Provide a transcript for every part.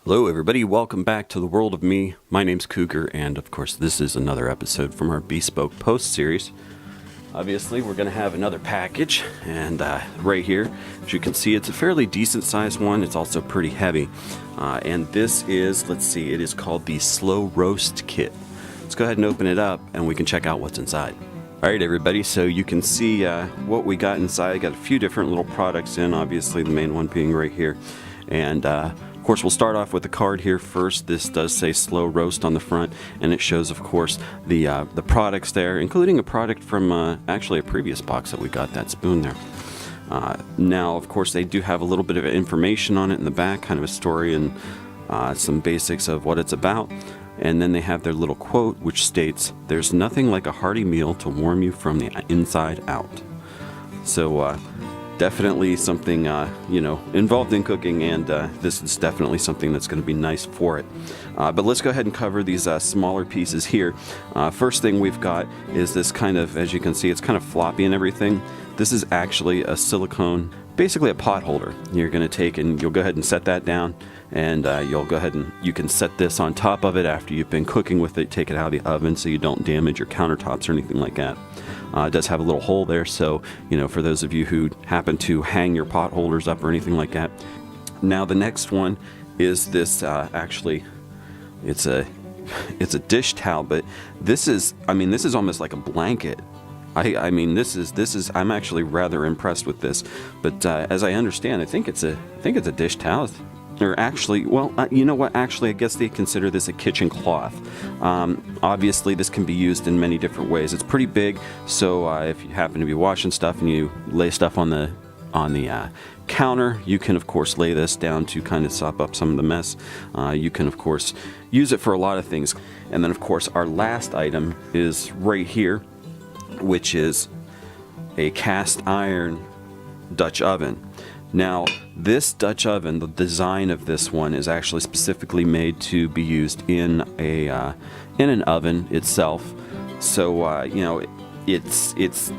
Hello everybody, welcome back to the World of Me. My name's Cougar, and of course this is another episode from our Bespoke Post series. Obviously we're going to have another package, and right here, as you can see, it's a fairly decent sized one. It's also pretty heavy, and this is, let's see, it is called the Slow Roast Kit. Let's go ahead and open it up and we can check out what's inside. Alright everybody, so you can see what we got inside. I got a few different little products in, obviously the main one being right here, and of course, we'll start off with the card here first. This does say Slow Roast on the front, and it shows, of course, the products there, including a product from actually a previous box that we got, that spoon there. Now, of course, they do have a little bit of information on it in the back, kind of a story and some basics of what it's about. And then they have their little quote, which states, "There's nothing like a hearty meal to warm you from the inside out." So, definitely something, involved in cooking, and this is definitely something that's going to be nice for it. But let's go ahead and cover these smaller pieces here. First thing we've got is this kind of, as you can see, it's kind of floppy and everything. This is actually a silicone, basically a pot holder. You're going to take and you'll go ahead and set that down, and you'll go ahead and you can set this on top of it after you've been cooking with it. Take it out of the oven so you don't damage your countertops or anything like that. It does have a little hole there, so for those of you who happen to hang your pot holders up or anything like that. Now the next one is this. Actually, it's a dish towel, but this is almost like a blanket. I mean this is I'm actually rather impressed with this, but as I understand, I think it's a dish towel. Or actually, well, you know what? Actually, I guess they consider this a kitchen cloth. Obviously, this can be used in many different ways. It's pretty big, so if you happen to be washing stuff and you lay stuff on the counter, you can of course lay this down to kind of sop up some of the mess. You can of course use it for a lot of things. And then of course our last item is right here, which is a cast iron Dutch oven. Now, this Dutch oven, the design of this one is actually specifically made to be used in an oven itself. So, it's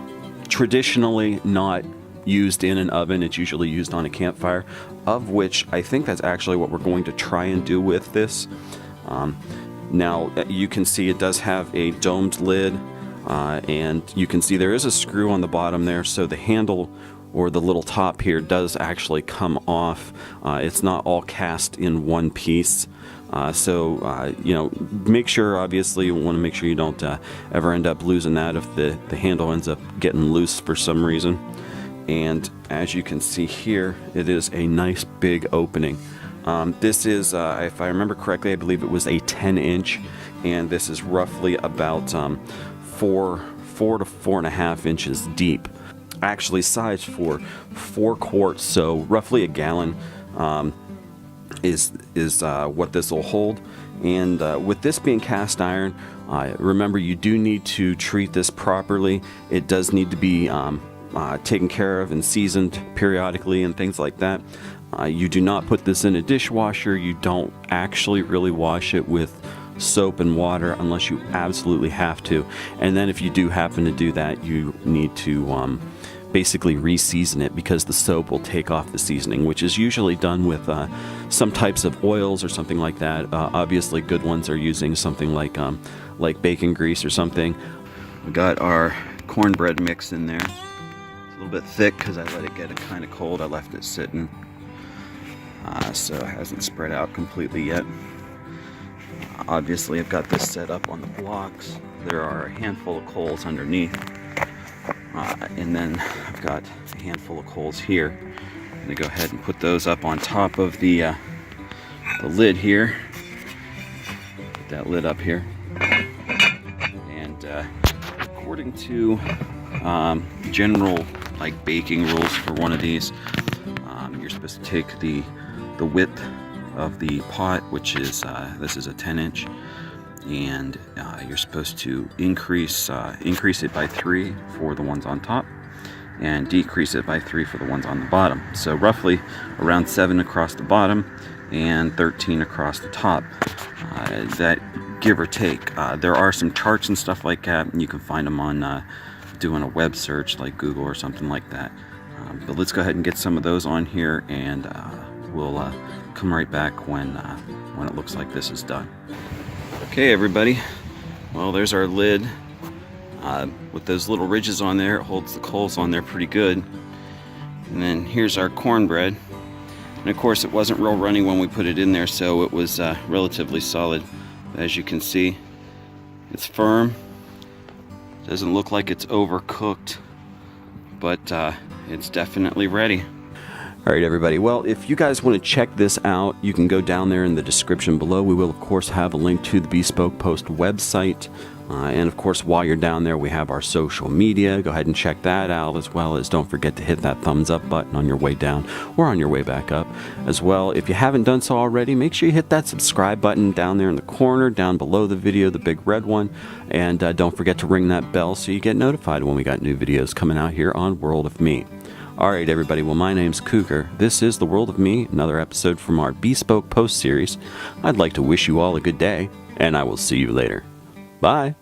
traditionally not used in an oven. It's usually used on a campfire, of which I think that's actually what we're going to try and do with this. Now, you can see it does have a domed lid, and you can see there is a screw on the bottom there, so the handle or the little top here does actually come off. It's not all cast in one piece. So make sure, obviously, you want to make sure you don't ever end up losing that if the handle ends up getting loose for some reason. And as you can see here, it is a nice big opening. This is, if I remember correctly, I believe it was a 10-inch, and this is roughly about 4 to 4.5 inches deep. Actually sized for 4 quarts, so roughly a gallon is what this will hold. And with this being cast iron, remember, you do need to treat this properly. It does need to be taken care of and seasoned periodically and things like that. You do not put this in a dishwasher. You don't actually really wash it with soap and water unless you absolutely have to. And then if you do happen to do that, you need to basically re-season it, because the soap will take off the seasoning, which is usually done with some types of oils or something like that. Obviously good ones are using something like bacon grease or something. We got our cornbread mix in there. It's a little bit thick because I let it get kind of cold. I left it sitting, so it hasn't spread out completely yet. Obviously I've got this set up on the blocks. There are a handful of coals underneath, and then I've got a handful of coals here. I'm going to go ahead and put those up on top of the lid here. Put that lid up here, and according to general baking rules for one of these, you're supposed to take the width of the pot, which is this is a 10-inch, and you're supposed to increase it by 3 for the ones on top, and decrease it by 3 for the ones on the bottom. So roughly around 7 across the bottom and 13 across the top. That give or take. There are some charts and stuff like that, and you can find them on doing a web search like Google or something like that. But let's go ahead and get some of those on here, and we'll come right back when it looks like this is done. Okay, everybody. Well, there's our lid. With those little ridges on there, it holds the coals on there pretty good. And then here's our cornbread. And of course, it wasn't real runny when we put it in there, so it was relatively solid. As you can see, it's firm. Doesn't look like it's overcooked, but it's definitely ready. All right, everybody. Well, if you guys want to check this out, you can go down there in the description below. We will, of course, have a link to the Bespoke Post website. And, of course, while you're down there, we have our social media. Go ahead and check that out, as well as don't forget to hit that thumbs up button on your way down or on your way back up. As well, if you haven't done so already, make sure you hit that subscribe button down there in the corner, down below the video, the big red one. And don't forget to ring that bell so you get notified when we got new videos coming out here on World of Me. All right, everybody. Well, my name's Cougar. This is the World of Me, another episode from our Bespoke Post series. I'd like to wish you all a good day, and I will see you later. Bye.